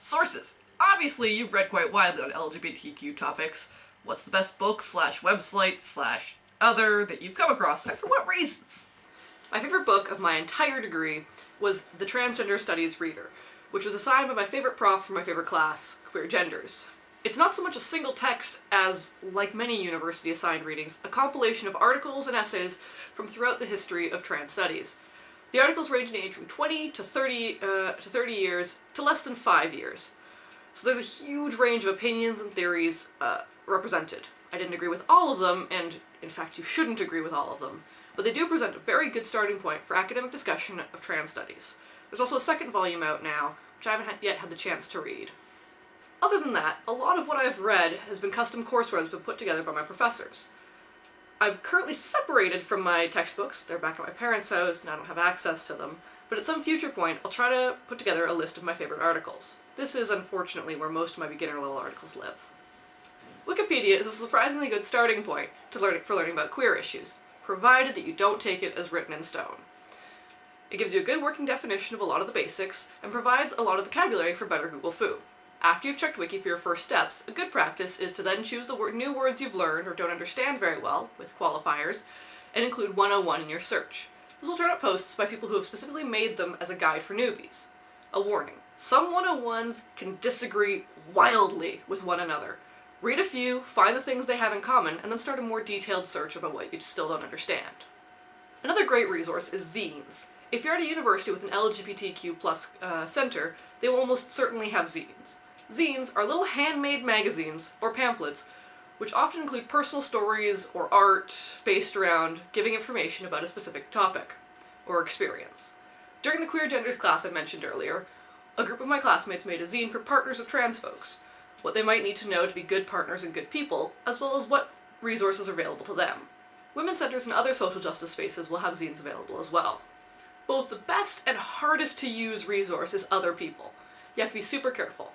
Sources. Obviously, you've read quite widely on LGBTQ topics. What's the best book / website / other that you've come across, and for what reasons? My favorite book of my entire degree was The Transgender Studies Reader, which was assigned by my favorite prof for my favorite class, Queer Genders. It's not so much a single text as, like many university-assigned readings, a compilation of articles and essays from throughout the history of trans studies. The articles range in age from 20 to 30 years to less than 5 years. So there's a huge range of opinions and theories represented. I didn't agree with all of them, and in fact you shouldn't agree with all of them, but they do present a very good starting point for academic discussion of trans studies. There's also a second volume out now, which I haven't yet had the chance to read. Other than that, a lot of what I've read has been custom courseware that's been put together by my professors. I'm currently separated from my textbooks. They're back at my parents' house and I don't have access to them, but at some future point I'll try to put together a list of my favorite articles. This is unfortunately where most of my beginner level articles live. Wikipedia is a surprisingly good starting point for learning about queer issues, provided that you don't take it as written in stone. It gives you a good working definition of a lot of the basics and provides a lot of vocabulary for better Google Fu. After you've checked Wiki for your first steps, a good practice is to then choose the new words you've learned or don't understand very well, with qualifiers, and include 101 in your search. This will turn up posts by people who have specifically made them as a guide for newbies. A warning, some 101s can disagree wildly with one another. Read a few, find the things they have in common, and then start a more detailed search about what you still don't understand. Another great resource is zines. If you're at a university with an LGBTQ+ center, they will almost certainly have zines. Zines are little handmade magazines, or pamphlets, which often include personal stories or art based around giving information about a specific topic or experience. During the Queer Genders class I mentioned earlier, a group of my classmates made a zine for partners of trans folks, what they might need to know to be good partners and good people, as well as what resources are available to them. Women's centers and other social justice spaces will have zines available as well. Both the best and hardest to use resource is other people. You have to be super careful.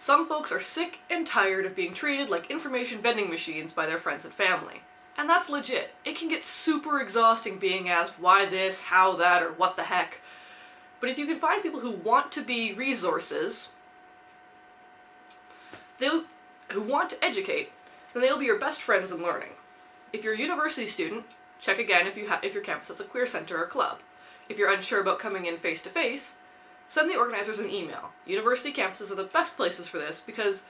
Some folks are sick and tired of being treated like information vending machines by their friends and family. And that's legit. It can get super exhausting being asked why this, how that, or what the heck. But if you can find people who want to be resources, who want to educate, then they'll be your best friends in learning. If you're a university student, check again if your campus has a queer center or club. If you're unsure about coming in face-to-face, send the organizers an email. University campuses are the best places for this because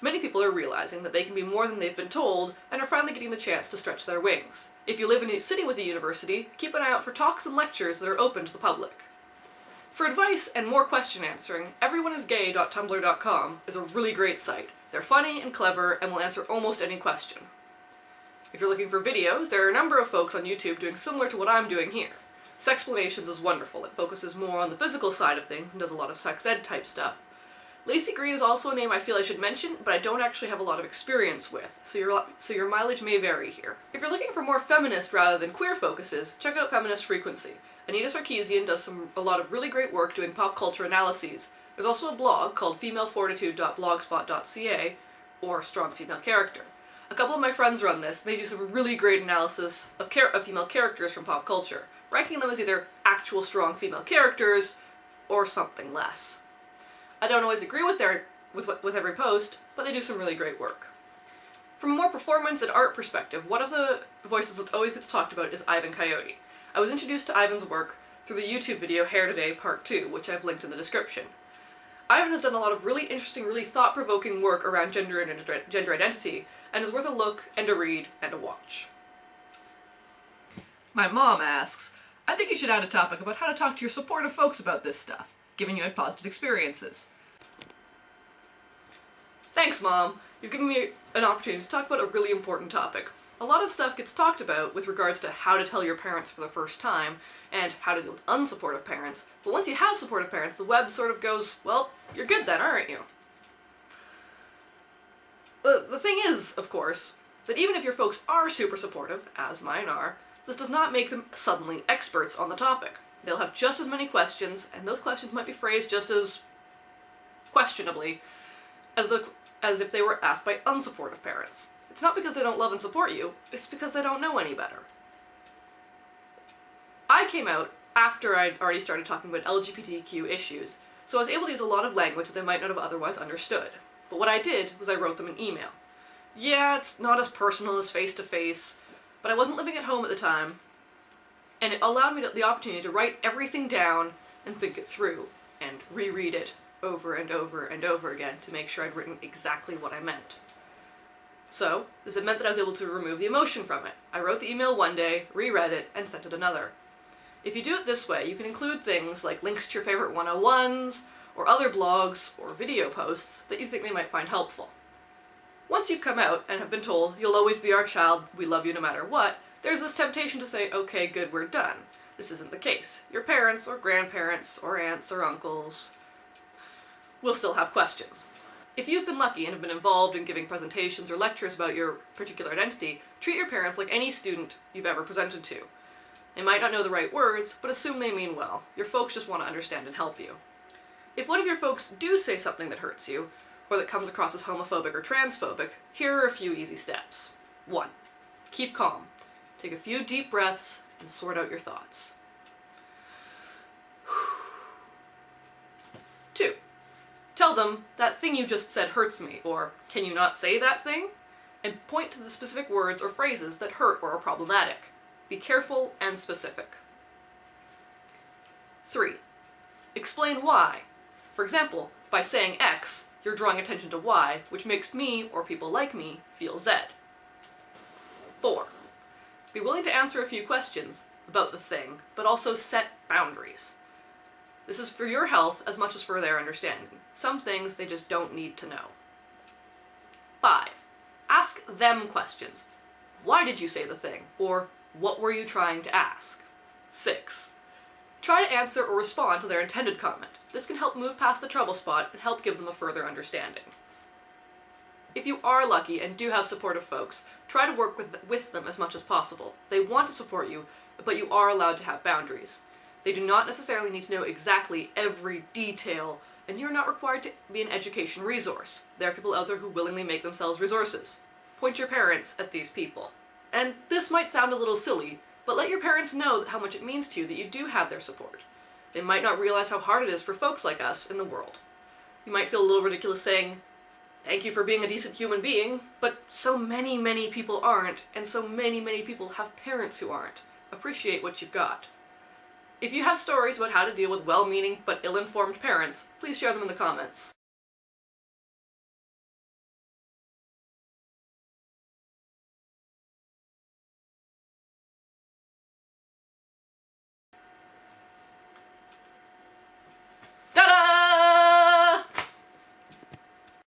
many people are realizing that they can be more than they've been told and are finally getting the chance to stretch their wings. If you live in a city with a university, keep an eye out for talks and lectures that are open to the public. For advice and more question answering, everyoneisgay.tumblr.com is a really great site. They're funny and clever and will answer almost any question. If you're looking for videos, there are a number of folks on YouTube doing similar to what I'm doing here. Sexplanations is wonderful. It focuses more on the physical side of things and does a lot of sex ed type stuff. Lacey Green is also a name I feel I should mention, but I don't actually have a lot of experience with, so your mileage may vary here. If you're looking for more feminist rather than queer focuses, check out Feminist Frequency. Anita Sarkeesian does a lot of really great work doing pop culture analyses. There's also a blog called femalefortitude.blogspot.ca, or Strong Female Character. A couple of my friends run this, and they do some really great analysis of female characters from pop culture, ranking them as either actual strong female characters or something less. I don't always agree with every post, but they do some really great work. From a more performance and art perspective, one of the voices that always gets talked about is Ivan Coyote. I was introduced to Ivan's work through the YouTube video Hair Today Part 2, which I've linked in the description. Ivan has done a lot of really interesting, really thought-provoking work around gender and gender identity, and is worth a look and a read and a watch. My mom asks, I think you should add a topic about how to talk to your supportive folks about this stuff, given you had positive experiences. Thanks, Mom. You've given me an opportunity to talk about a really important topic. A lot of stuff gets talked about with regards to how to tell your parents for the first time, and how to deal with unsupportive parents, but once you have supportive parents, the web sort of goes, well, you're good then, aren't you? The thing is, of course, that even if your folks are super supportive, as mine are, this does not make them suddenly experts on the topic. They'll have just as many questions, and those questions might be phrased just as questionably as if they were asked by unsupportive parents. It's not because they don't love and support you, it's because they don't know any better. I came out after I'd already started talking about LGBTQ issues so I was able to use a lot of language that they might not have otherwise understood. But what I did was I wrote them an email. Yeah, it's not as personal as face-to-face, but I wasn't living at home at the time, and it allowed me the opportunity to write everything down and think it through, and reread it over and over and over again to make sure I'd written exactly what I meant. So, this meant that I was able to remove the emotion from it. I wrote the email one day, reread it, and sent it another. If you do it this way, you can include things like links to your favorite 101s, or other blogs or video posts that you think they might find helpful. Once you've come out and have been told, you'll always be our child, we love you no matter what, there's this temptation to say, okay, good, we're done. This isn't the case. Your parents, or grandparents, or aunts, or uncles will still have questions. If you've been lucky and have been involved in giving presentations or lectures about your particular identity, treat your parents like any student you've ever presented to. They might not know the right words, but assume they mean well. Your folks just want to understand and help you. If one of your folks do say something that hurts you, or that comes across as homophobic or transphobic, here are a few easy steps. 1. Keep calm. Take a few deep breaths and sort out your thoughts. 2. Tell them, that thing you just said hurts me, or can you not say that thing? And point to the specific words or phrases that hurt or are problematic. Be careful and specific. 3. Explain why. For example, by saying X, you're drawing attention to Y, which makes me, or people like me, feel Z. 4. Be willing to answer a few questions about the thing, but also set boundaries. This is for your health as much as for their understanding. Some things they just don't need to know. 5. Ask them questions. Why did you say the thing? Or what were you trying to ask? 6. Try to answer or respond to their intended comment. This can help move past the trouble spot and help give them a further understanding. If you are lucky and do have supportive folks, try to work with them as much as possible. They want to support you, but you are allowed to have boundaries. They do not necessarily need to know exactly every detail, and you're not required to be an education resource. There are people out there who willingly make themselves resources. Point your parents at these people. And this might sound a little silly, but let your parents know how much it means to you that you do have their support. They might not realize how hard it is for folks like us in the world. You might feel a little ridiculous saying, thank you for being a decent human being, but so many people aren't, and so many people have parents who aren't. Appreciate what you've got. If you have stories about how to deal with well-meaning but ill-informed parents, please share them in the comments. Ta-da!